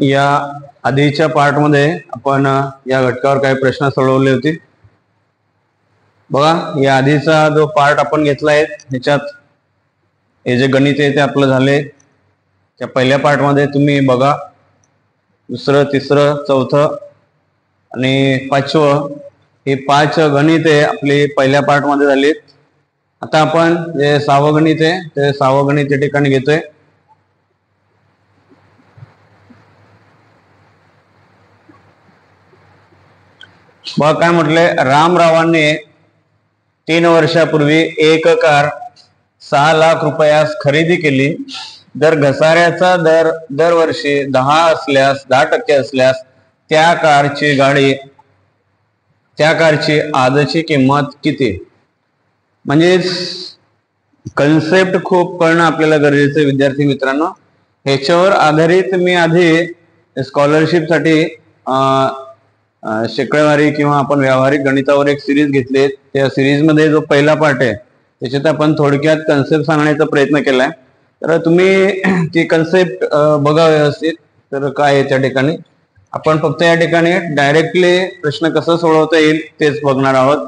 या आधीच्या पार्ट मध्ये आपण या घटकावर काही प्रश्न सोडवले होते बघा। या आधीचा जो पार्ट आपण घेतला आहे त्याच्यात हे जे गणित आहे ते आपलं झाले। त्या पहिल्या पार्ट मध्ये तुम्ही बघा दुसरं तिसरं चौथं आणि पाचवं हे 5 गणित आहे आपली पहिल्या पार्ट मध्ये झालीत। आता आपण जे 6वं गणित आहे ते 6वं गणित या ठिकाणी घेतोय। बघा काय म्हटले, रामरावांनी 3 वर्षापूर्वी एक कार 6 लाख रुपयास खरेदी केली। जर घसाऱ्याचा दर दरवर्षी 10% असल्यास त्या कारची आजची किंमत किती? म्हणजे कन्सेप्ट खूप कळणं आपल्याला गरजेचं आहे विद्यार्थी मित्रांनो। ह्याच्यावर आधारित मी आधी स्कॉलरशिप साठी शेकडेवारी किंवा आपण व्यावहारिक गणितावर एक सिरीज घेतली। त्या सिरीज मध्ये जो पहिला पार्ट आहे त्याच्यात आपण थोडक्यात कन्सेप्ट सांगण्याचा प्रयत्न केलाय। तर तुम्ही ती कन्सेप्ट बघा व्यवस्थित। तर काय आहे त्या ठिकाणी आपण फक्त या ठिकाणी डायरेक्टली प्रश्न कसा सोडवता येईल तेच बघणार आहोत।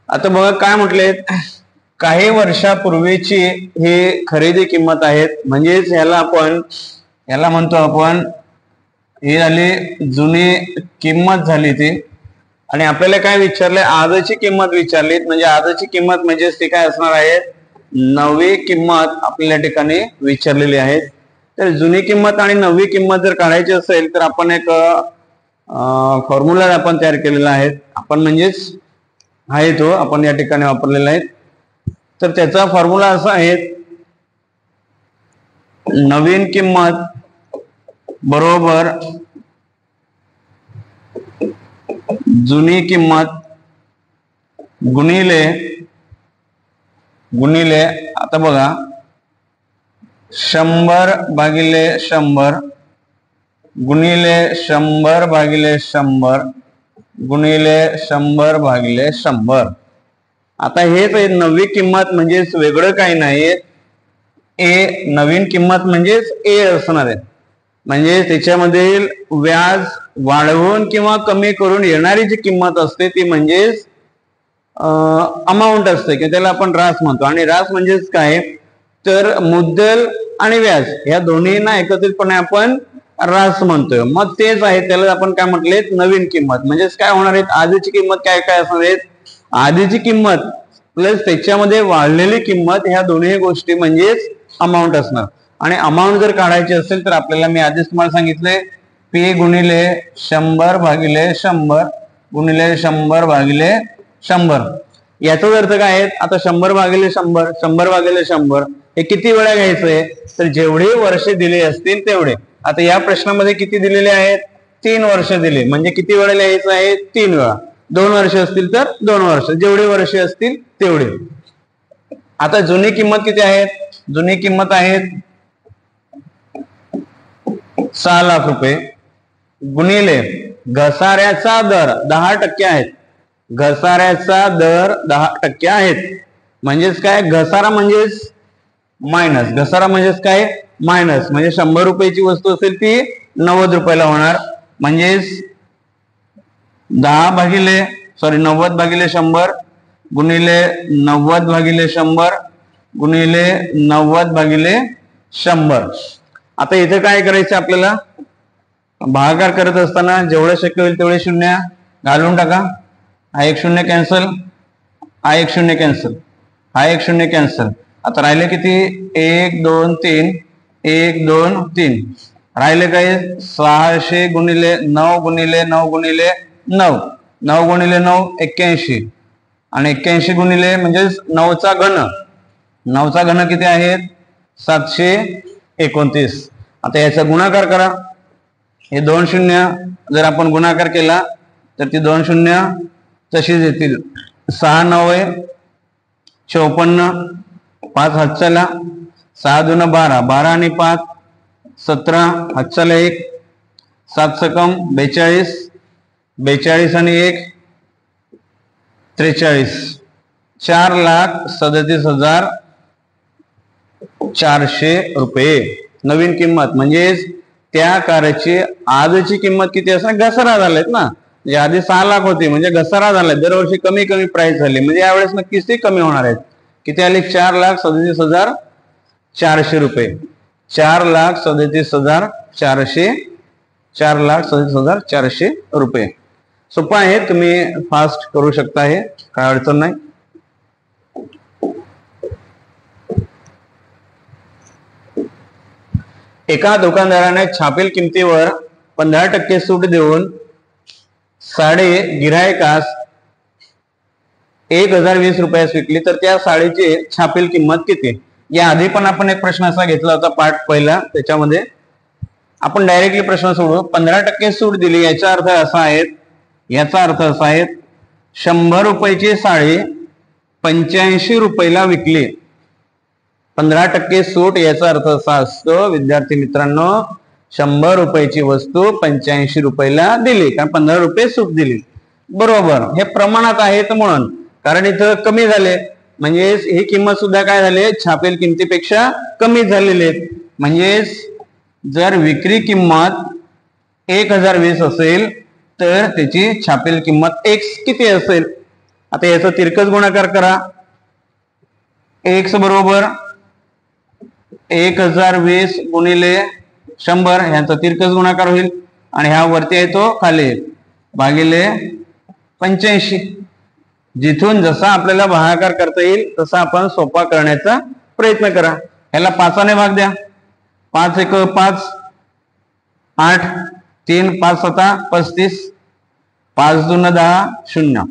आता बघा काय म्हटले, काही वर्षापूर्वीची ही खरेदी किंमत आहे। म्हणजेच ह्याला म्हणतो आपण ही झाली जुनी किंमत झाली ती। आणि आपल्याला काय विचारलंय, आजची किंमत विचारली। म्हणजे आजची किंमत म्हणजे ती काय असणार आहे, नवी किंमत आपल्या ठिकाणी विचारलेली आहे। तर जुनी किंमत आणि नवी किंमत जर काढायची असेल तर आपण एक फॉर्म्युला आपण तयार केलेला आहे। आपण म्हणजेच आहे तो आपण या ठिकाणी वापरलेला आहे। तर त्याचा फॉर्म्युला असा आहे, नवीन किंमत बरोबर जुनी किंमत गुणिले आता बघा 100/100 गुणिले 100/100 गुणिले 100/100। आता हेच नवी किंमत म्हणजेच वेगळं काही नाही, नवीन किंमत म्हणजेच ए असणार आहे। म्हणजे त्याच्यामधील व्याज वाढवून किंवा कमी करून येणारी जी किंमत असते ती म्हणजेच अमाऊंट असते की त्याला आपण रास म्हणतो। आणि रास म्हणजेच काय, तर मुद्दल आणि व्याज या दोन्हींना एकत्रितपणे आपण रास म्हणतोय। मग तेच आहे त्याला आपण काय म्हटले, नवीन किंमत। म्हणजेच काय होणार आहे, आधीची किंमत काय काय असणार आहे, आधीची किंमत प्लस त्याच्यामध्ये वाढलेली किंमत ह्या दोन्ही गोष्टी म्हणजेच अमाऊंट असणार। आणि अमाऊंट जर काढायची असेल तर आपल्याला मी आधीच तुम्हाला सांगितले P गुणिले 100/100 गुणिले 100/100। याचाच अर्थ काय आहे, आता 100/100 100/100 हे किती वेळा घ्यायचंय, तर जेवढे वर्ष दिले असतील तेवढे। आता या प्रश्नामध्ये किती दिलेले आहेत, 3 वर्ष दिले। म्हणजे किती वेळा लिहायचं आहे, 3 वेळा। 2 वर्ष असतील तर 2 वर्ष, जेवढे वर्ष असतील तेवढे। आता जुनी किंमत किती आहे, जुनी किंमत आहे 6 लाख रुपये गुणिले घसाऱ्याचा दर 10% आहेत। घसाऱ्याचा दर 10% आहेत। म्हणजेच काय, घसारा म्हणजेच मायनस, घसारा म्हणजेच काय मायनस। म्हणजे 100 रुपयाची वस्तू असेल ती 90 रुपयाला होणार। म्हणजेच 90/100 गुणिले 90/100 गुणिले 90/100। आता इथे काय करायचं आपल्याला, भागाकार करत असताना जेवढं शक्य होईल तेवढे शून्य घालून टाका। हा एक शून्य कॅन्सल, हा एक शून्य कॅन्सल, हा एक शून्य कॅन्सल। आता राहिले किती, 1 2 3 1 2 3 राहिले काय, 600 गुणिले 9 गुणिले 9 गुणिले 9 9 गुणिले 9 81 आणि 81 गुणिले म्हणजेच 9चा घन, 9चा घन किती आहेत 729। आता याचा गुणाकार करा, हे 2 शून्य जर आपण गुणाकार केला तर ती 2 शून्य तशीच येतील। 6 9 54, 5 हातच्याला 6 दून 12, 12 आणि 5 17, हातच्याला 1, 7 सकम 42, 42 आणि 1 43, 4,37,400 रुपये नवीन किंमत। म्हणजेच त्या कारची आजची किंमत किती असणार, घसारा झालेत ना, म्हणजे आधी 6 लाख होती म्हणजे घसारा झालाय, दरवर्षी कमी कमी प्राइस झाली, म्हणजे यावेळेस नक्कीच ती कमी होणार आहेत. किती आली, 4,37,400 रुपये. 4,37,400, 4,37,400 रुपये. सोपं आहे, तुम्ही फास्ट करू शकता, हे काय अडचण नाही. एका दुकानदाराने छापील किमतीवर 15% सूट देऊन साडी गिरायकास 1,020 रुपयास विकली, तर त्या साडीची छापील किंमत किती. या आधी पण आपण एक प्रश्न असा घेतला होता पार्ट पहिला, त्याच्यामध्ये आपण डायरेक्टली प्रश्न सोडू. 15% सूट दिली, याचा अर्थ असा आहे 100 रुपयाची साडी 85 रुपयाला विकली. 15% सूट याचा अर्थ असा असतो विद्यार्थी मित्रांनो, 100 रुपयाची वस्तू 85 रुपयाला दिली, कारण 15 रुपये सूट दिली. बरोबर, हे प्रमाणात आहेत म्हणून, कारण इथं कमी झाले म्हणजे ही किंमत सुद्धा काय झाली, छापील किमतीपेक्षा कमी झालेली आहे. म्हणजेच जर विक्री किंमत 1,020 असेल तर त्याची छापील किंमत x किती असेल. आता याचा तिरकस गुणाकार करा. x बरोबर 1,020 गुणिले 100, ह्याचा तिरकस गुणाकार होईल आणि ह्या वरती आहे तो खाली भागिले 85. जिथून जसा आपल्याला भागाकार करता येईल तसा आपण सोपा करण्याचा प्रयत्न करा. ह्याला 5 ने भाग द्या. 5 1 5, 8 3 5 7 35, 5 2 10 0.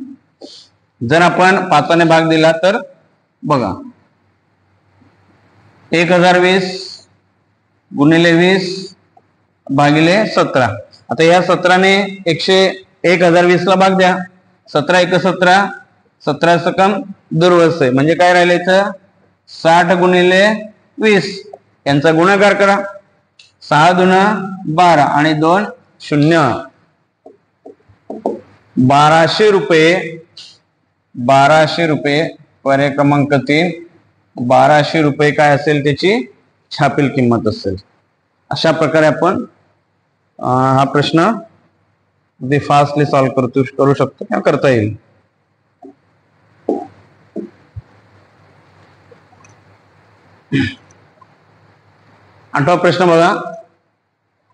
जर आपण 5 ने भाग दिला तर बघा 1,020 गुणिले 20 भागिले 17. आता या 17 ने 1,020 ला भाग द्या. 17 1 17, 17 सकम दुर्वस आहे, म्हणजे काय राहिले तर 60 गुणिले 20 यांचा गुणाकार करा. 6 2 12 आणि 2 0. 1,200 रुपये. 1,200 रुपये पर्याय क्रमांक 3. 1,200 रुपये काय असेल त्याची छापील किंमत असेल. अशा प्रकारे आपण हा प्रश्न अगदी फास्टली सॉल्व्ह करू शकतो किंवा करता येईल. आठवा प्रश्न बघा.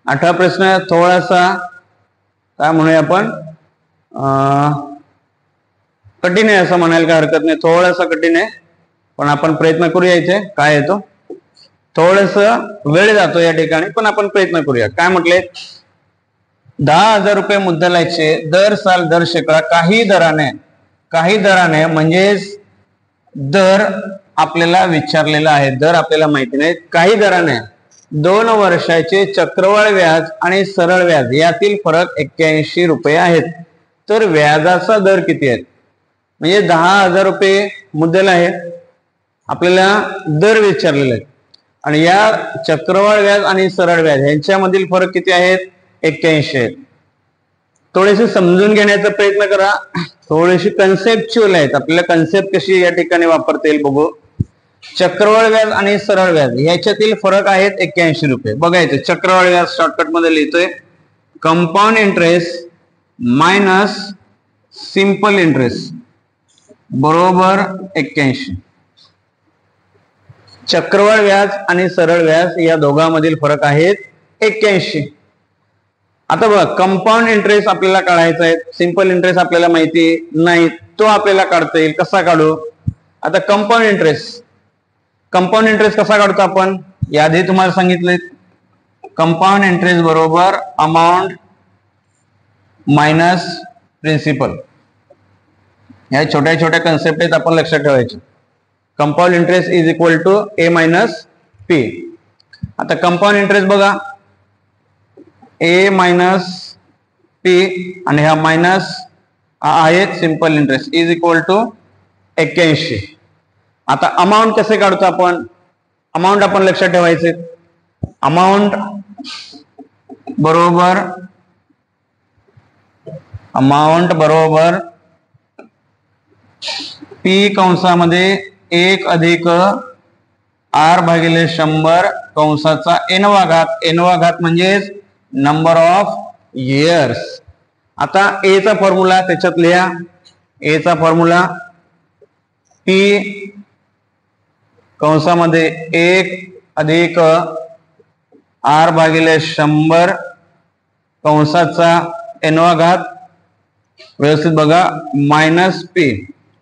आठवा प्रश्न थोडासा काय म्हणूया आपण कठीण आहे असं म्हणायला काय हरकत नाही. थोडासा कठीण आहे पण आपण प्रयत्न करूया. इथे काय येतो थोडस वेळ जातो या ठिकाणी, पण आपण प्रयत्न करूया. काय म्हटले, 10,000 रुपये मुद्दलाचे दर साल दर शेकडा काही दराने म्हणजेच दर आपल्याला विचारलेला आहे, दर आपल्याला माहिती नाही, काही दराने 2 वर्षाचे चक्रवाढ व्याज आणि सरळ व्याज यातील फरक 81 रुपये आहेत. तर व्याजाचा दर किती आहे. म्हणजे 10,000 रुपये मुद्दल आहे, आपल्याला दर विचारलेला आहे आणि या चक्रवाढ व्याज आणि सरळ व्याज यांच्यामधील फरक किती आहेत, 81 आहेत. थोडेसे समजून घेण्याचा प्रयत्न करा. थोडेसे कन्सेप्च्युअल आहेत, आपल्याला कन्सेप्ट कशी या ठिकाणी वापरता येईल बघू. चक्रवाढ व्याज आणि सरळ व्याज याच्यातील फरक आहेत 81 रुपये. बघायचं चक्रवाढ व्याज शॉर्टकट मध्ये लिहितोय, compound interest minus simple interest बरोबर 81. चक्रवाढ व्याज आणि सरळ व्याज या दोघांमधील फरक आहेत 81. आता बघा कंपाऊंड इंटरेस्ट आपल्याला काढायचा आहे, सिंपल इंटरेस्ट आपल्याला माहिती नाही, तो आपल्याला काढता येईल. कसा काढू. आता कंपाऊंड इंटरेस्ट कसा काढतो आपण, याआधी तुम्हाला सांगितले कंपाऊंड इंटरेस्ट बरोबर अमाऊंट मायनस प्रिन्सिपल. या छोट्या छोट्या कन्सेप्ट आहेत, आपण लक्षात ठेवायचे. Compound interest is equal to A minus P. आता कंपाऊंड इंटरेस्ट बघा ए मायनस पी आणि हा मायनस आहे simple interest is equal to 81. आता अमाऊंट कसे काढतो आपण, अमाऊंट आपण लक्षात ठेवायचे. अमाऊंट बरोबर पी कंसामध्ये 1 अधिक आर भागिले 100 कंसाचा n वा घात, n वा घात म्हणजेच नंबर ऑफ इयर्स. आता ए चा फॉर्म्युला त्याच्यात लिहा. ए चा फॉर्म्युला P कंसामध्ये 1 अधिक आर भागिले 100 कंसाचा n वा घात, व्यवस्थित बघा, मायनस P,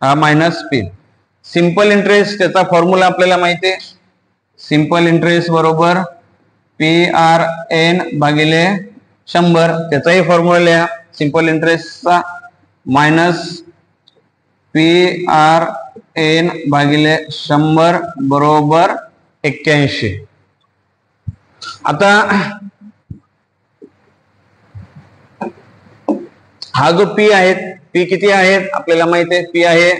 हा मायनस P. सिंपल इंटरेस्ट त्याचा फॉर्म्युला आपल्याला माहिती आहे. सिंपल इंटरेस्ट बरोबर PRN भागिले 100, त्याचाही फॉर्म्युला लिहा सिंपल इंटरेस्टचा, मायनस PRN भागिले 100 बरोबर 81. आता हा जो P आहे, P किती आहेत आपल्याला माहिती आहे. P आहे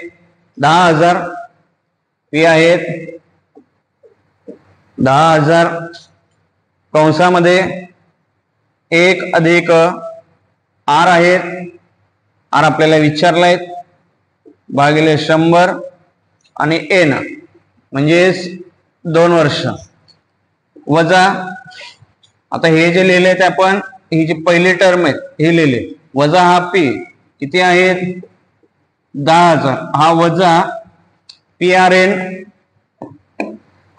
10,000, P आहेत 10,000 कंसामध्ये 1 अधिक आर आहेत, आर आपल्याला विचारलाय, भागिले 100 आणि n म्हणजेच 2 वर्ष, वजा आता हे जे लिहिले ते आपण, ही जी पहिली टर्म आहे हे लिहिले, वजा हा P किती आहेत 10,000, हा वजा PRN,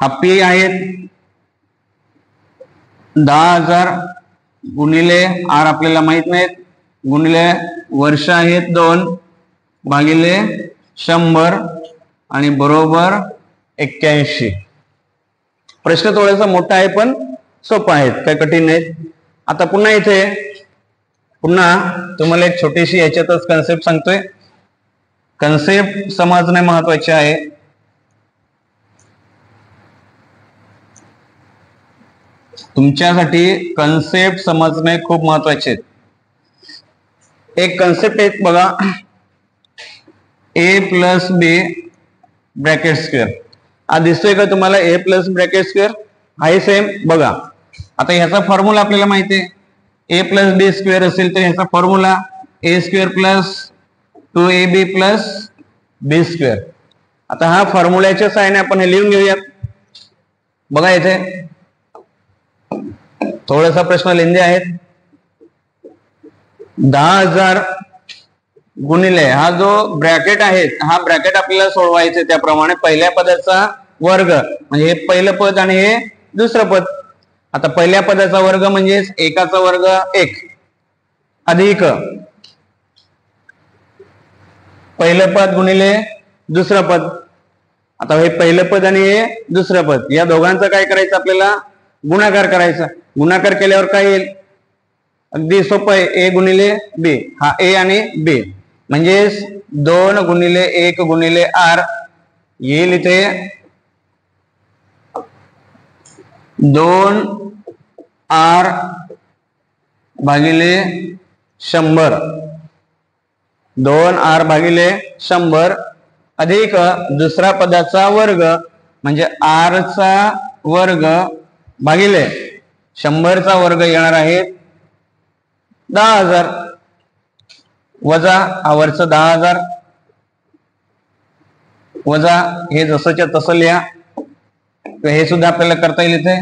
हा P आहेत 10,000 गुणिले आर आपल्याला माहित नाहीत, गुणिले वर्ष आहेत 2 भागिले 100 आणि बरोबर 81. प्रश्न थोडासा मोठा आहे पण सोपा आहे, काय कठीण नाहीत. आता पुन्हा इथे तुम्हाला एक छोटीशी याच्यातच कन्सेप्ट सांगतोय. कन्सेप्ट समजणे महत्वाचे आहे. तुमच्यासाठी कन्सेप्ट समजणे खूप महत्वाचे आहेत. एक कन्सेप्ट आहे बघा, a plus b bracket square. हा दिसतोय का तुम्हाला a प्लस ब्रॅकेट स्क्वेअर? आहे सेम बघा. आता ह्याचा फॉर्म्युला आपल्याला माहिती आहे, a प्लस b स्क्वेअर असेल तर ह्याचा formula a square plus 2ab plus b square. आता हा फॉर्म्युल्याच्या सहाय्याने आपण हे लिहून घेऊयात. बघा इथे थोडासा प्रश्न लेंदी आहेत. 10,000 गुणिले हा जो ब्रॅकेट आहे, हा ब्रॅकेट आपल्याला सोडवायचे त्याप्रमाणे पहिल्या पदाचा वर्ग म्हणजे हे पहिलं पद आणि हे दुसरं पद. आता पहिल्या पदाचा वर्ग म्हणजे एकाचा वर्ग 1 अधिक पहिलं पद गुणिले दुसरं पद. आता हे पहिलं पद आणि हे दुसरं पद या दोघांचं काय करायचं आपल्याला? गुणाकार करायचा. गुणाकार केल्यावर काय येईल? अगदी सोपं आहे, a गुणिले b. हा a आणि b म्हणजेच 2 गुणिले 1 गुणिले r येईल इथे 2r भागिले 100, 2r भागिले 100 अधिक दुसरा पदाचा वर्ग म्हणजे r चा वर्ग भागिले 100 चा वर्ग येणार आहे 10,000 वजा आवरचं 10,000 वजा हे जसंच्या तसं लिहा. हे सुद्धा आपल्याला करता येईल. इथे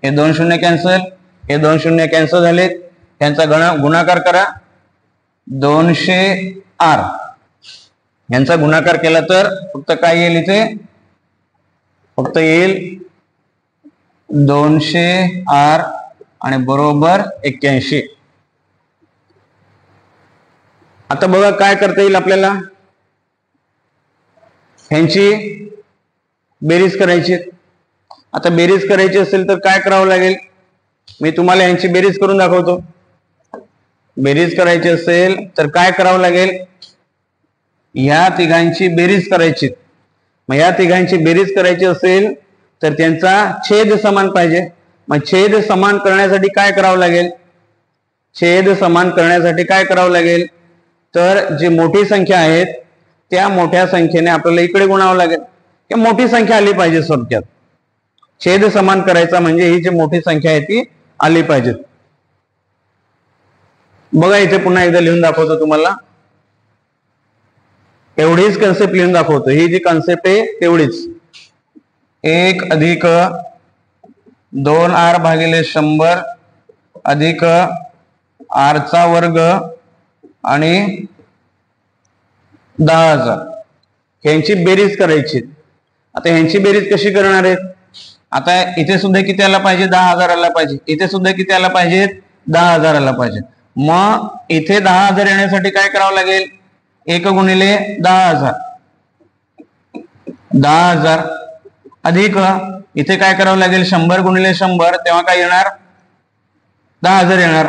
हे 2 शून्य कॅन्सल, हे 2 शून्य कॅन्सल झालेत, यांचा गुणाकार करा 200r. यांचा गुणाकार केला तर फक्त काय येईल? इथे फक्त येईल 200r आणि बरोबर 81. आता बघा काय करता येईल आपल्याला, ह्यांची बेरीज करायची. आता बेरीज करायची असेल तर काय करावं लागेल? मी तुम्हाला यांची बेरीज करून दाखवतो. बेरीज करायची असेल तर काय करावं लागेल? या तिघांची बेरीज करायची. मग या तिघांची बेरीज करायची असेल तर त्यांचा छेद समान पाहिजे. मग छेद समान करण्यासाठी काय करावं लागेल? छेद समान करण्यासाठी काय करावं लागेल? तर जी मोठी संख्या आहेत त्या मोठ्या संख्येने आपल्याला इकडे गुणावं लागेल. की मोठी संख्या आली पाहिजे. थोडक्यात छेद समान करायचा म्हणजे ही जी मोठी संख्या आहे ती आली पाहिजे. बघा इथे पुन्हा एकदा लिहून दाखवतो तुम्हाला. एवढीच कन्सेप्ट लिहून दाखवतो. ही जी कन्सेप्ट आहे तेवढीच. 1 अधिक 2r भागिले 100 अधिक r चा वर्ग आणि 10,000 ह्यांची बेरीज करायची. आता ह्यांची बेरीज कशी करणार आहेत? आता इथे सुद्धा किती आला पाहिजे? 10,000 आला पाहिजे. इथे सुद्धा किती आला पाहिजे? 10,000 आला पाहिजे. मग इथे 10,000 येण्यासाठी काय करावं लागेल? 1 गुणिले 10,000 10,000 अधिक इथे काय करावं लागेल? 100 गुणिले 100 तेव्हा काय येणार? 10,000 येणार.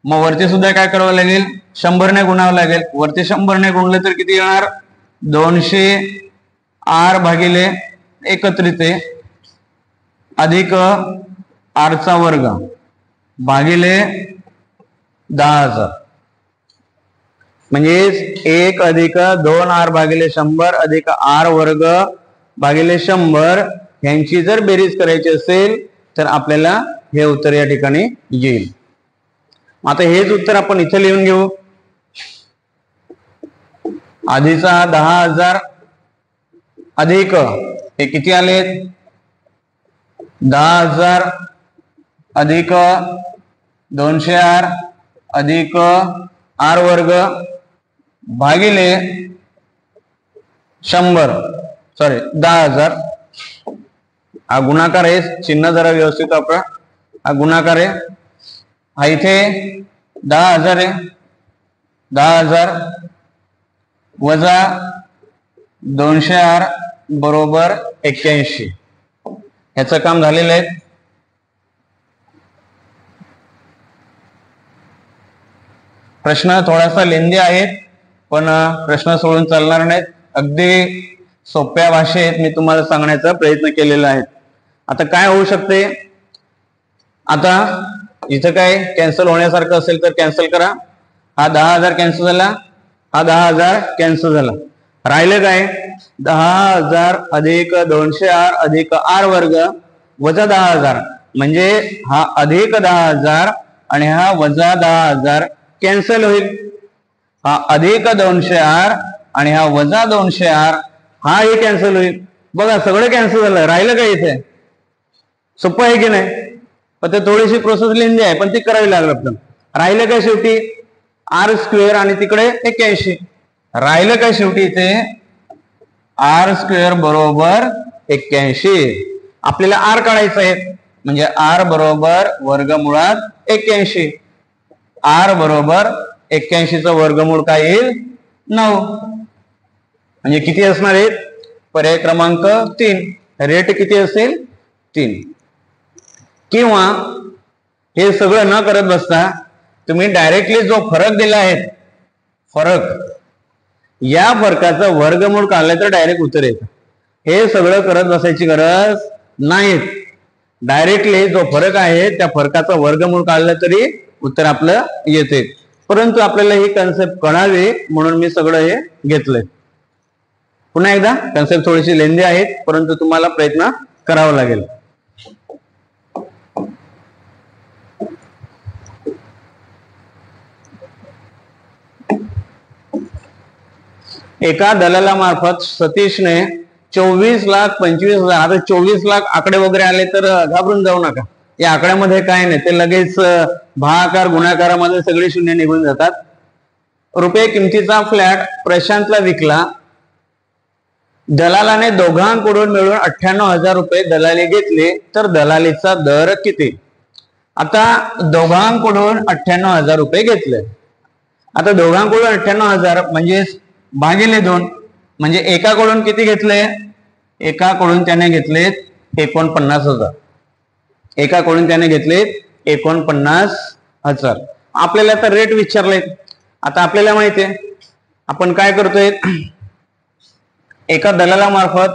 मग वरती सुद्धा काय करावं लागेल? 100 ने गुणावं लागेल. वरती 100 ने गुणले तर किती येणार? 200 r भागिले 31 अधिक r चा वर्ग भागिले 10,000 म्हणजे 1 अधिक 2r भागिले 100 अधिक r वर्ग भागिले 100 यांची जर बेरीज करायची असेल तर आपल्याला हे उत्तर या ठिकाणी येईल. आता हेच उत्तर आपण इथे लिहून घेऊ. आधीचा 10,000 अधिक हे किती आले? 10,000 अधिक 200r अधिक r वर्ग भागिले 10,000 हा गुणाकार आहे. चिन्ह जरा व्यवस्थित वापरा. हा गुणाकार आहे. हा इथे 10,000 आहे. 10,000 वजा 200r बरोबर 81. ह्याचं काम झालेलं आहे. प्रश्न थोडासा लेंदी आहे पण प्रश्न सोडून चालणार नाहीत. अगदी सोप्या भाषेत मी तुम्हाला सांगण्याचा प्रयत्न केलेला आहे. आता काय होऊ शकते? आता इथं काय कॅन्सल होण्यासारखं असेल तर कॅन्सल करा. हा 10,000 कॅन्सल झाला. हा 10,000 कॅन्सल झाला. राहिलं काय? 10,000 अधिक 200r अधिक r वर्ग वजा 10,000 म्हणजे हा अधिक 10,000 आणि हा वजा 10,000 कॅन्सल होईल. हा अधिक 200r आणि हा वजा 200r हाही कॅन्सल होईल. बघा सगळं कॅन्सल झालं. राहिलं काय इथे? सोपं आहे की नाही? पण ते थोडीशी प्रोसेस लेंदी आहे पण ती करावी लागेल आपल्याला. राहिलं काय शेवटी? r स्क्वेअर आणि तिकडे 81. राहिलं काय शेवटी इथे? r स्क्वेअर बरोबर 81. आपल्याला r काढायचं आहे म्हणजे r बरोबर वर्गमुळात 81. r बरोबर 81 चं वर्गमूळ काय येईल? 9. म्हणजे किती असणार आहे? पर्याय क्रमांक 3. रेट किती असेल? 3. किंवा हे सगळं न करत बसता तुम्ही डायरेक्टली जो फरक दिला आहे फरक या फरकाचा वर्गमूळ काढलं तर डायरेक्ट उत्तर येतं. हे सगळं करत बसायची गरज नाही. डायरेक्टली जो फरक आहे त्या फरकाचा वर्गमूळ काढलं तरी उत्तर आपलं येते. परंतु आपल्याला ही कन्सेप्ट कळावी म्हणून मी सगळं हे घेतलंय. पुन्हा एकदा कन्सेप्ट थोडीशी लेंदी आहेत परंतु तुम्हाला प्रयत्न करावा लागेल. एका दलालामार्फत सतीशने 24,25,000 आता 24 लाख आकडे वगैरे आले तर घाबरून जाऊ नका. या आकड्यामध्ये काय नाही. ते लगेच भागाकार गुणाकारामध्ये सगळे शून्य निघून जातात. रुपये किमतीचा फ्लॅट प्रशांतला विकला. दलालाने दोघांकडून मिळून 98,000 रुपये दलाली घेतले तर दलालीचा दर किती? आता दोघांकडून 98,000 रुपये घेतले. आता दोघांकडून 98,000 म्हणजे भागिले 2 म्हणजे एकाकडून किती घेतले? एकाकडून त्याने घेतलेत 49,000. एकाकडून त्याने घेतलेत 49,000. आपल्याला आता रेट विचारले. आता आपल्याला माहिती आहे आपण काय करतोय? एका दलालामार्फत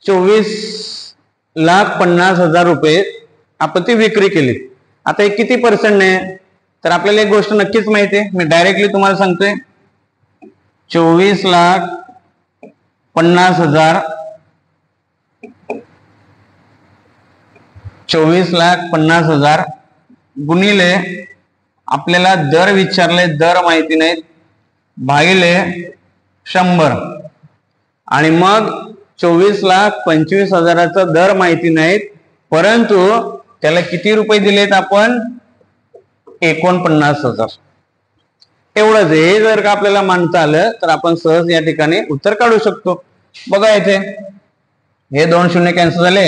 24,50,000 रुपये आपण ती विक्री केली. आता हे किती पर्सेंटने? तर आपल्याला एक गोष्ट नक्कीच माहिती आहे. मी डायरेक्टली तुम्हाला सांगतोय 24,50,000 24,50,000 गुणिले आपल्याला दर विचारले दर माहिती नाहीत भागिले 100 आणि मग 24,25,000चा दर माहिती नाहीत, परंतु त्याला किती रुपये दिलेत आपण? 49,000. एवढंच. हे जर का आपल्याला मानता आलं तर आपण सहज या ठिकाणी उत्तर काढू शकतो. बघा इथे हे 2 शून्य कॅन्सल झाले,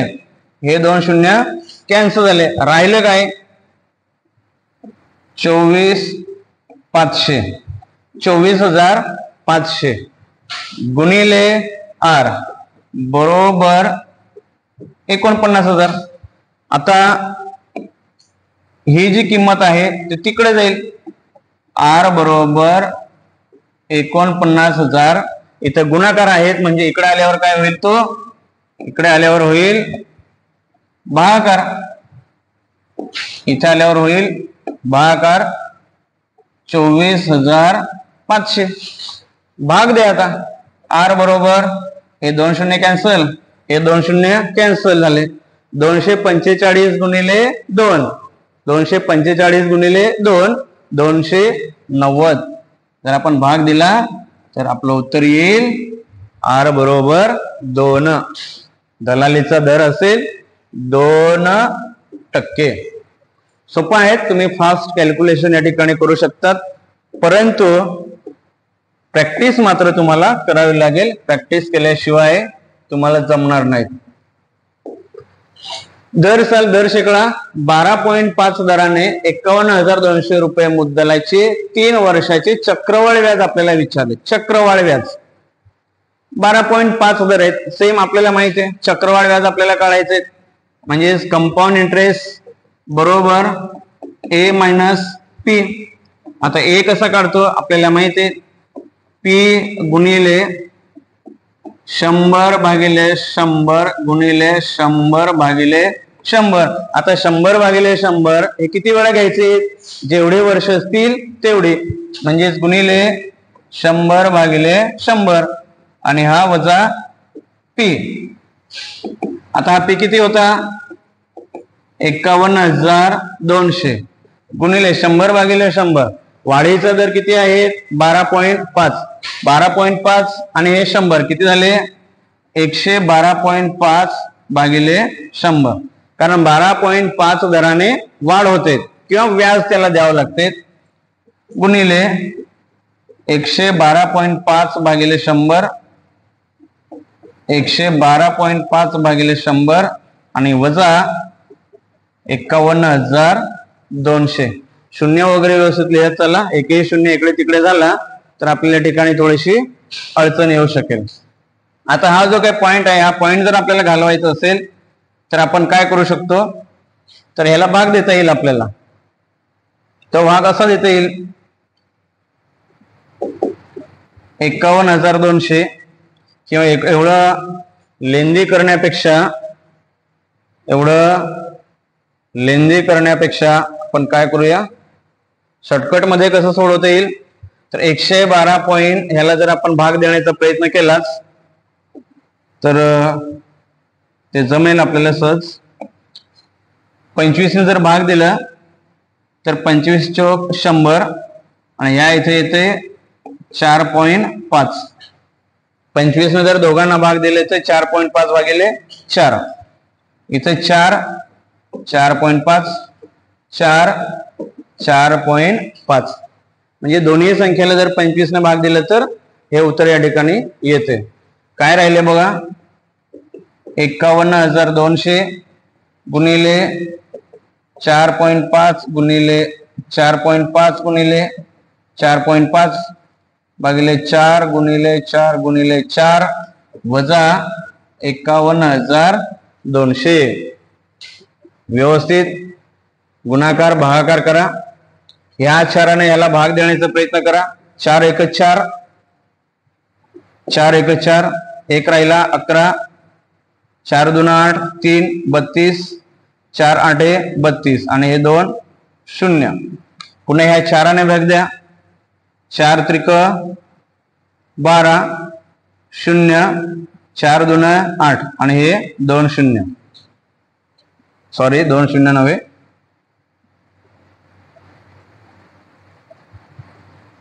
हे 2 शून्य कॅन्सल झाले, राहिलं काय? 24,500. 24,500 गुणिले आर बरोबर 49,000. आता ही जी किंमत आहे ती तिकडे जाईल. आर बरोबर 49,000. इथं गुणाकार आहेत म्हणजे इकडे आल्यावर काय होईल? तो इकडे आल्यावर होईल भागाकार. इथे आल्यावर होईल भागाकार. 24,500 भाग द्या. आता आर बरोबर हे 2 शून्य कॅन्सल, हे 2 शून्य कॅन्सल झाले. 245 गुणिले 2, 245 गुणिले 2, 290. जर आपण भाग दिला तर आपलं उत्तर येईल आर बरोबर 2. दलालीचा दर असेल 2%. सोपं आहे, तुम्ही फास्ट कॅल्क्युलेशन या ठिकाणी करू शकतात, परंतु प्रॅक्टिस मात्र तुम्हाला करावी लागेल. प्रॅक्टिस केल्याशिवाय तुम्हाला जमणार नाही. दर साल दर शेकडा 12.5 दराने 51,200 रुपये मुद्दलाचे 3 वर्षाचे चक्रवाढ व्याज आपल्याला विचारले. चक्रवाढ व्याज 12.5 दर आहेत. सेम आपल्याला माहिती आहे चक्रवाढ व्याज आपल्याला काढायचे म्हणजे कंपाऊंड इंटरेस्ट बरोबर ए मायनस पी. आता ए कसा काढतो आपल्याला माहिती आहे, पी गुणिले 100 भागिले 100 गुणिले 100 भागिले 100. आता 100 भागिले 100 हे किती वेळा घ्यायचे? जेवढे वर्ष असतील तेवढे, म्हणजेच गुणिले 100 भागिले 100 आणि हा वजा पी. आता हा पी किती होता? 51,200 गुणिले 100 भागिले 100. वाढीचा दर किती आहे? 12.5. 12.5 आणि हे 100 किती झाले? 112.5 भागिले 100. कारण 12.5 दराने वाढ होते किंवा व्याज त्याला द्यावं लागते. गुणिले 112.5 भागिले 100, 112.5 भागिले 100 आणि वजा 51,200. शून्य वगैरे व्यवस्थित लिहत चला. एकही शून्य इकडे तिकडे झाला तर आपल्या ठिकाणी थोडीशी अडचण येऊ शकेल. आता हा जो काही पॉइंट आहे, हा पॉइंट जर आपल्याला घालवायचा असेल तर आपण काय करू शकतो? तर ह्याला भाग देता येईल आपल्याला. तो भाग असा देता येईल 51,200 किंवा एवढं लेंदी करण्यापेक्षा आपण काय करूया, शॉर्टकट मध्ये कसं सोडवता येईल तर 112 पॉइंट ह्याला जर आपण भाग देण्याचा प्रयत्न केलाच तर ते जमेल आपल्याला सहज. 25 ने जर भाग दिला तर 25 चौक 100 आणि या इथे येते 4.5. 25 ने जर दोघांना भाग दिले तर 4.5 भागिले 4. इथे 4, 4.5, 4, 4.5 म्हणजे दोन्ही संख्येला जर 25 ने भाग दिला तर हे उत्तर या ठिकाणी येते. काय राहिले बघा, 51,200 गुणिले 4.5 गुणिले 4.5 गुणिले 4.5 भागिले 4 गुणिले 4 गुणिले 4 वजा 51,200. व्यवस्थित गुणाकार भागाकार करा. ह्या 4ने याला भाग देण्याचा प्रयत्न करा. 4 1 4, 4 1 4, 1 राहिला 11, 4 2 8, 3 32, 4 8 32 आणि हे 2 0. पुन्हा ह्या 4ने भाग द्या. 4 त्रिक 12, 0, 4 2 8 आणि हे 2 0. सॉरी 2 0 नव्हे,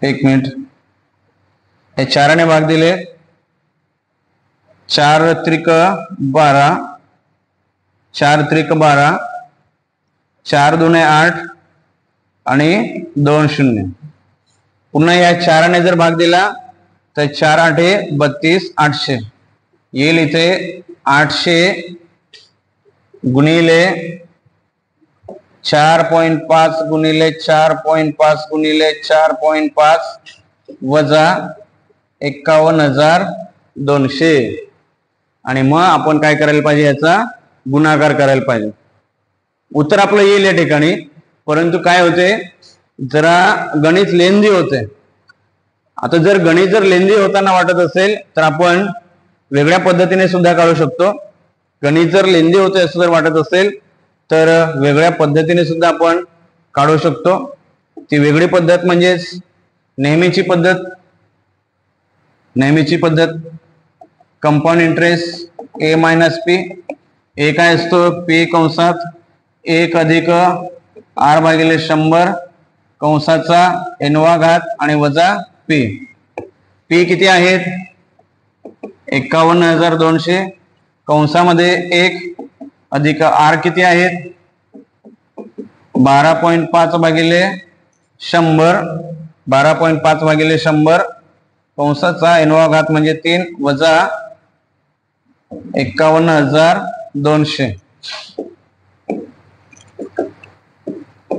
एक मिनिट. हे 4ने भाग दिले 4 त्रिक 12, 4 त्रिक 12, 4 दुने 8 आणि 2 शून्य. पुन्हा या 4 ने जर भाग दिला तर 4 आठे 32, 800 येईल. इथे 800 गुणिले 4.5 गुणिले 4.5 गुणिले 4.5 वजा 51,200. आणि मग आपण काय करायला पाहिजे, याचा गुणाकार करायला पाहिजे. उत्तर आपलं येईल या ठिकाणी, परंतु काय होते, जरा गणित लेंदी होते. आता जर गणित लेंदी होताना वाटत असेल तर आपण वेगळ्या पद्धतीने सुद्धा काढू शकतो. गणित जर लेंदी होते असं जर वाटत असेल तर वेगळ्या पद्धतीने सुद्धा आपण काढू शकतो. ती वेगळी पद्धत म्हणजेच नेहमीची पद्धत compound interest A minus P. A काय असतो, पी कंसात 1 अधिक r भागिले 100 कंसाचा n-वा घात आणि वजा पी. पी किती आहेत, 51,200 कंसामध्ये 1 अधिक r किती आहेत, 12.5 भागिले 100, 12.5 भागिले 100 कंसाचा n-वा घात म्हणजे 3 वजा 51,200.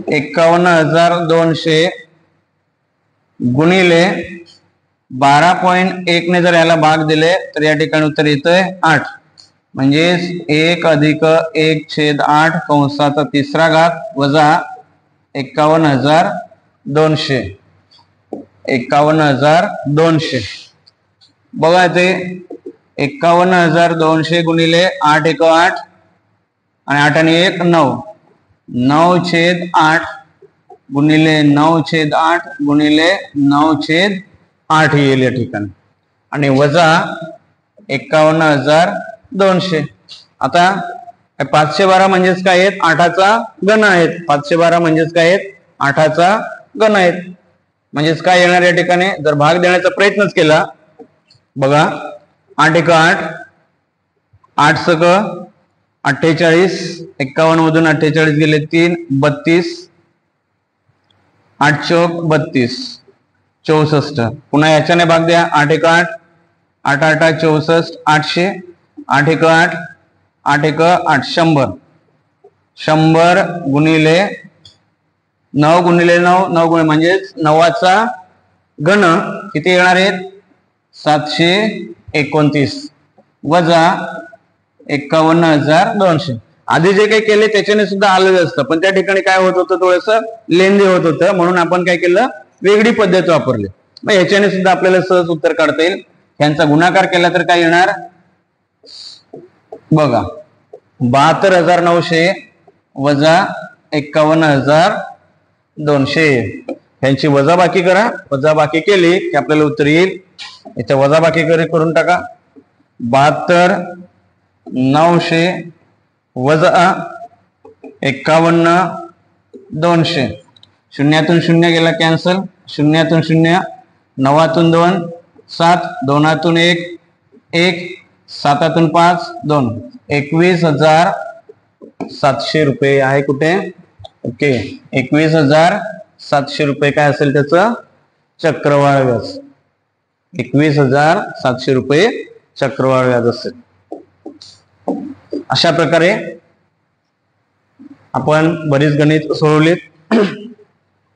51,200 गुणिले 12.1 ने जर याला भाग दिले तर या ठिकाणी उत्तर येतंय 8. म्हणजेच 1 अधिक 1/8 कंसाचा 3रा घात वजा 51,200. 51,200 बघा, ते 51,200 गुणिले 8 × 8 आणि 8 आणि 1 9, 9/8 गुणिले 9/8 गुणिले 9/8 येईल या ठिकाणी आणि वजा 51,200. आता 512 म्हणजेच काय आहेत, 8चा घन आहेत. 512 म्हणजेच काय आहेत, 8चा घन आहेत. म्हणजेच काय येणार या ठिकाणी, जर भाग देण्याचा प्रयत्नच केला, बघा 8 × 8, 8 सक 48, 51 मधून 48 गेले 3, 32, 8 चौक 32, 64. पुन्हा याच्याने भाग द्या, 8 × 8, 8 8 64, 800, 8 × 8, 8 × 8 100, 100 गुणिले 9 गुणिले 9, 9 गुणिले म्हणजेच 9चा घन किती येणार आहेत, 729 वजा 51,200. आधी जे काही केले त्याच्याने सुद्धा आलेलं असतं, पण त्या ठिकाणी काय होत होतं, थोडंसं लेंदी होत होतं, म्हणून आपण काय केलं, वेगळी पद्धत वापरली. मग याच्याने सुद्धा आपल्याला सहज उत्तर काढता येईल. यांचा गुणाकार केला तर काय येणार, बघा 72,900 वजा 51,200. यांची वजाबाकी करा. वजाबाकी केली की आपल्याला उत्तर येईल. इथे वजाबाकी करून टाका. 72,900 वजा 51,200. शून्यातून शून्य गेला कॅन्सल, शून्यातून शून्य, 9तून 2 7, 2तून 1 1, 7तून 5 2, 21,700 रुपये आहे कुठे, ओके. 21,700 रुपये काय असेल त्याचं चक्रवाढ व्याज. 21,700 रुपये चक्रवाढ व्याज असेल. अशा प्रकारे आपण बरीच गणित सोडवलीत.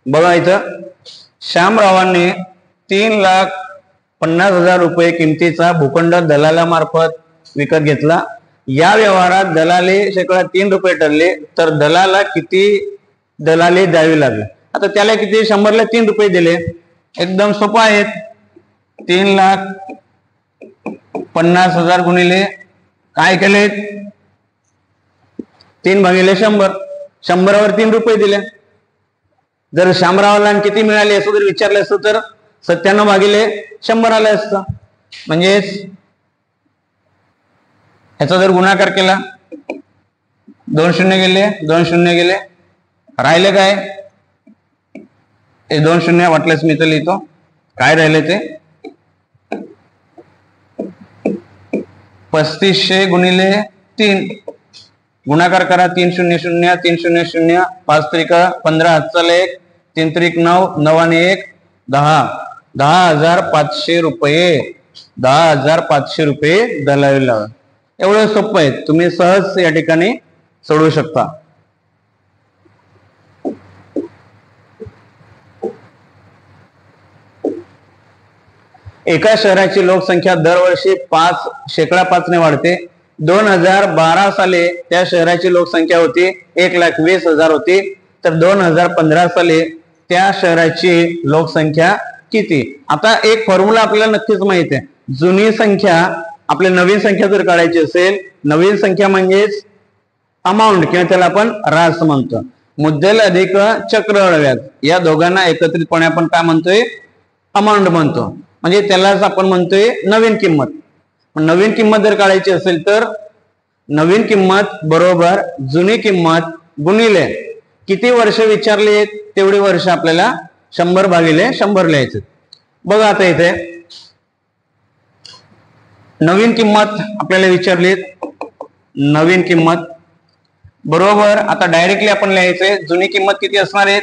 बघा, इथं श्यामरावांनी 3,50,000 रुपये किमतीचा भूखंड दलालामार्फत विकत घेतला. या व्यवहारात दलाली शेकडा 3 रुपये ठरले, तर दलाला किती दलाली द्यावी लागली. आता त्याला किती, 100ला 3 रुपये दिले. एकदम सोपं आहेत. 3,50,000 गुणिले काय केले, 3 भागिले 100, 100वर 3 रुपये दिले. जर श्यामरावला किती मिळाले असं जर विचारलं असतं तर 97 भागिले 100 आलं असतं. म्हणजेच ह्याचा जर गुणाकार केला, 2 शून्य गेले, 2 शून्य गेले, राहिले काय, हे 2 शून्य वाटल्यास मी तर लिहितो काय राहिले ते 3500 गुणिले 3 गुणाकार करा 3 0 0 3 0 0 5 त्रिक 15 हातचा लेख 3 त्रिक 9 9 आणि 1 10 10,500 रुपये 10,500 रुपये दलाली लावा. एवढं सोपं आहे, तुम्ही सहज या ठिकाणी सोडवू शकता. एका शहराची लोकसंख्या दरवर्षी 5% ने वाढते. 2012 साली त्या शहराची लोकसंख्या होती 1,20,000 होती. तर 2015 साली त्या शहराची लोकसंख्या किती. आता एक फॉर्म्युला आपल्याला नक्कीच माहिती आहे. जुनी संख्या आपल्या नवीन संख्या जर काढायची असेल, नवीन संख्या म्हणजेच अमाऊंट किंवा त्याला आपण रास म्हणतो. मुद्दल अधिक चक्रवाढ व्याज या दोघांना एकत्रितपणे आपण काय म्हणतोय, अमाऊंट म्हणतो. म्हणजे त्यालाच आपण म्हणतोय नवीन किंमत. नवीन किंमत जर काढायची असेल तर नवीन किंमत बरोबर जुनी किंमत गुणिले किती वर्ष विचारले तेवढी वर्ष आपल्याला 100 भागिले 100 लिहायचे. बघा आता इथे नवीन किंमत आपल्याला विचारली, नवीन किंमत बरोबर आता डायरेक्टली आपण लिहायचंय जुनी किंमत किती असणार आहे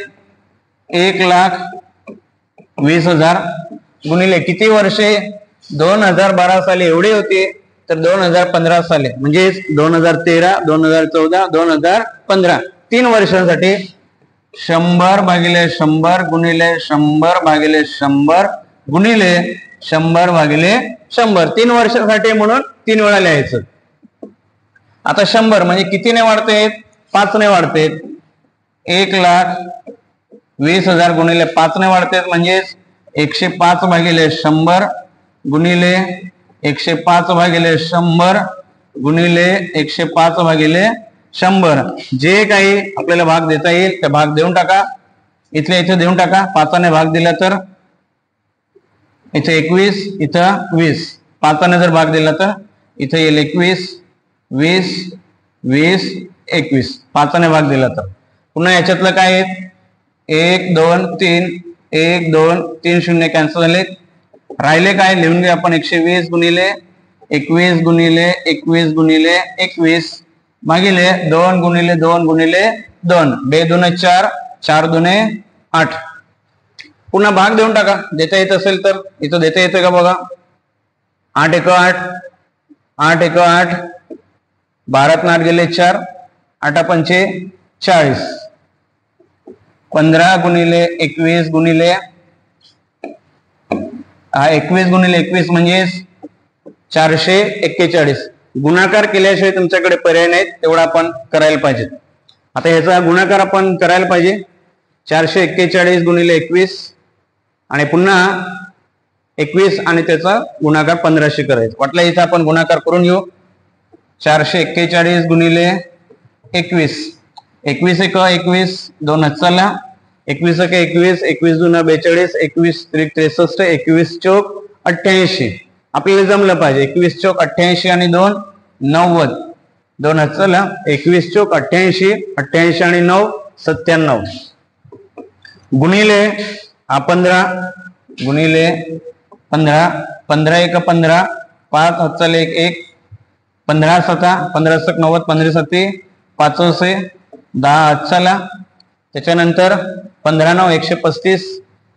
1,20,000 गुणिले किती वर्षे 2012 साली एवढी होती. तर 2015 साली म्हणजे 2013 2014 2015 3 वर्षांसाठी 100 भागिले 100 गुणिले 100 भागिले 100 गुणिले 100 भागिले 100 3 वर्षांसाठी म्हणून 3 वेळा लिहायचं. आता 100 म्हणजे कितीने वाढते 5 ने वाढते. 1,20,000 गुणिले 5 ने वाढते म्हणजे 105 भागिले 100 गुणिले 105 भागिले 100 गुणिले 105 भागिले 100. जे काही आपल्याला भाग देता येईल ते भाग देऊन टाका. इथल्या इथे देऊन टाका. 5 ने भाग दिला तर इथे 21 इथं 20. 5 ने जर भाग दिला तर इथे येईल 21 20 20 21. 5 ने भाग दिला तर पुन्हा याच्यातलं काय आहे 1 2 3 1 2 3 0 कॅन्सल झाले. राहिले काय लिहून घ्या आपण 120 गुणिले 21 गुणिले 21 गुणिले 21 भागिले 2 गुणिले 2 गुणिले 2 2 2 4 4 2 8. पुन्हा भाग देऊन टाका. देता येत असेल तर इथं देता येतं का बघा. 8 1 8 8 1 8 12 8 गेले 4 8 5 40 15 गुणिले 21 गुणिले 21 गुणिले 21 म्हणजे 441. गुणाकार केल्याशिवाय तुमच्याकडे पर्याय नाहीत, तेवढा आपण करायला पाहिजे. आता ह्याचा गुणाकार आपण करायला पाहिजे. 441 गुणिले 21 आणि पुन्हा 21 आणि त्याचा गुणाकार 1500 करायचा. वाटलं इथं आपण गुणाकार करून घेऊ. 441 गुणिले 21 21 1 21 2 हातचाला 21 1 21 21 2 42 21 त्रिक 63 21 चौक 88. आपल्याला जमलं पाहिजे. 21 चौक 88 आणि 2 90 2 हातचाला 21 चौक 88 88 आणि 9 97 गुणिले 15 गुणिले 15 15 1 15 5 हातचाला 1 1 15 7 15 7 90 15 7 5 10 हातचाला. त्याच्यानंतर 15 9 135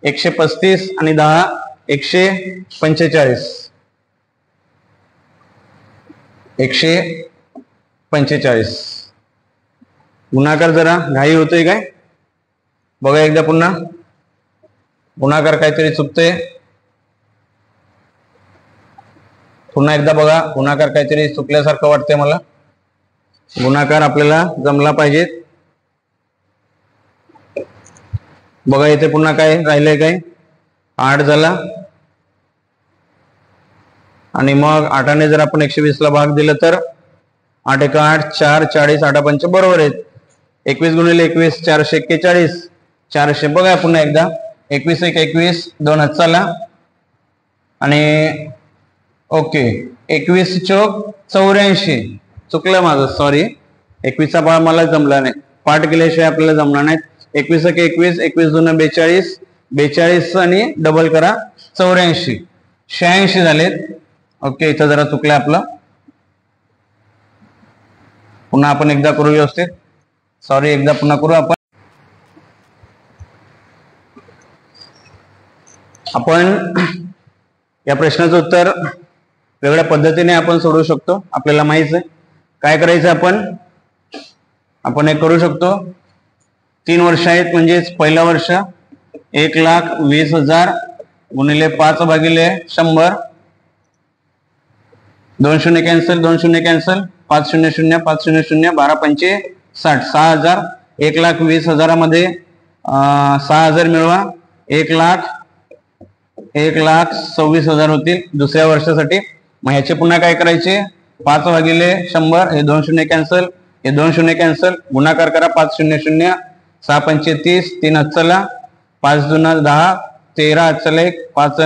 135 आणि 10 145 145. गुणाकार जरा घाई होतोय काय बघा एकदा पुन्हा. गुणाकार काहीतरी चुकतोय. पुन्हा एकदा बघा. गुणाकार काहीतरी चुकल्यासारखं वाटतंय मला. गुणाकार आपल्याला जमला पाहिजे. बघा इथे पुन्हा काय राहिलंय काय 8 झाला आणि मग 8 ने जर आपण 120 ला भाग दिलं तर 8 1 8 4 40 8 5 बरोबर आहेत. 21 गुणिले 21 441 400. बघा पुन्हा एकदा 21 1 21 2 हातचाला आणि ओके 21 चौक 84. चुकलं माझं सॉरी. 21चा पाठ मला जमला नाही. पाठ केल्याशिवाय आपल्याला जमणार नाही. 21 1 21 21 2 42 42 आणि डबल करा 84 86 झालेत. ओके इथं जरा चुकलं आपलं. पुन्हा आपण एकदा करू व्यवस्थित. सॉरी, एकदा पुन्हा करू आपण. या प्रश्नाचं उत्तर वेगळ्या पद्धतीने आपण सोडवू शकतो. आपल्याला माहित आहे काय करायचं. आपण एक करू शकतो. 3 वर्ष आहेत म्हणजेच पहिलं वर्ष 1,20,000 गुणिले 5/100. 2 शून्य कॅन्सल, 2 शून्य कॅन्सल, 5 शून्य शून्य, 5 शून्य शून्य, 12 पंचे 60, 6,000. 1,20,000 मध्ये 6,000 मिळवा. 1,26,000 होतील दुसऱ्या वर्षासाठी. मग ह्याचे पुन्हा काय करायचे, 5/100. हे 2 शून्य कॅन्सल, हे 2 शून्य कॅन्सल, गुणाकार करा. 5 शून्य शून्य, 6 पंचे 30, 3 अच्चला, 5 दूना 10, 13 अच्चला 1, 5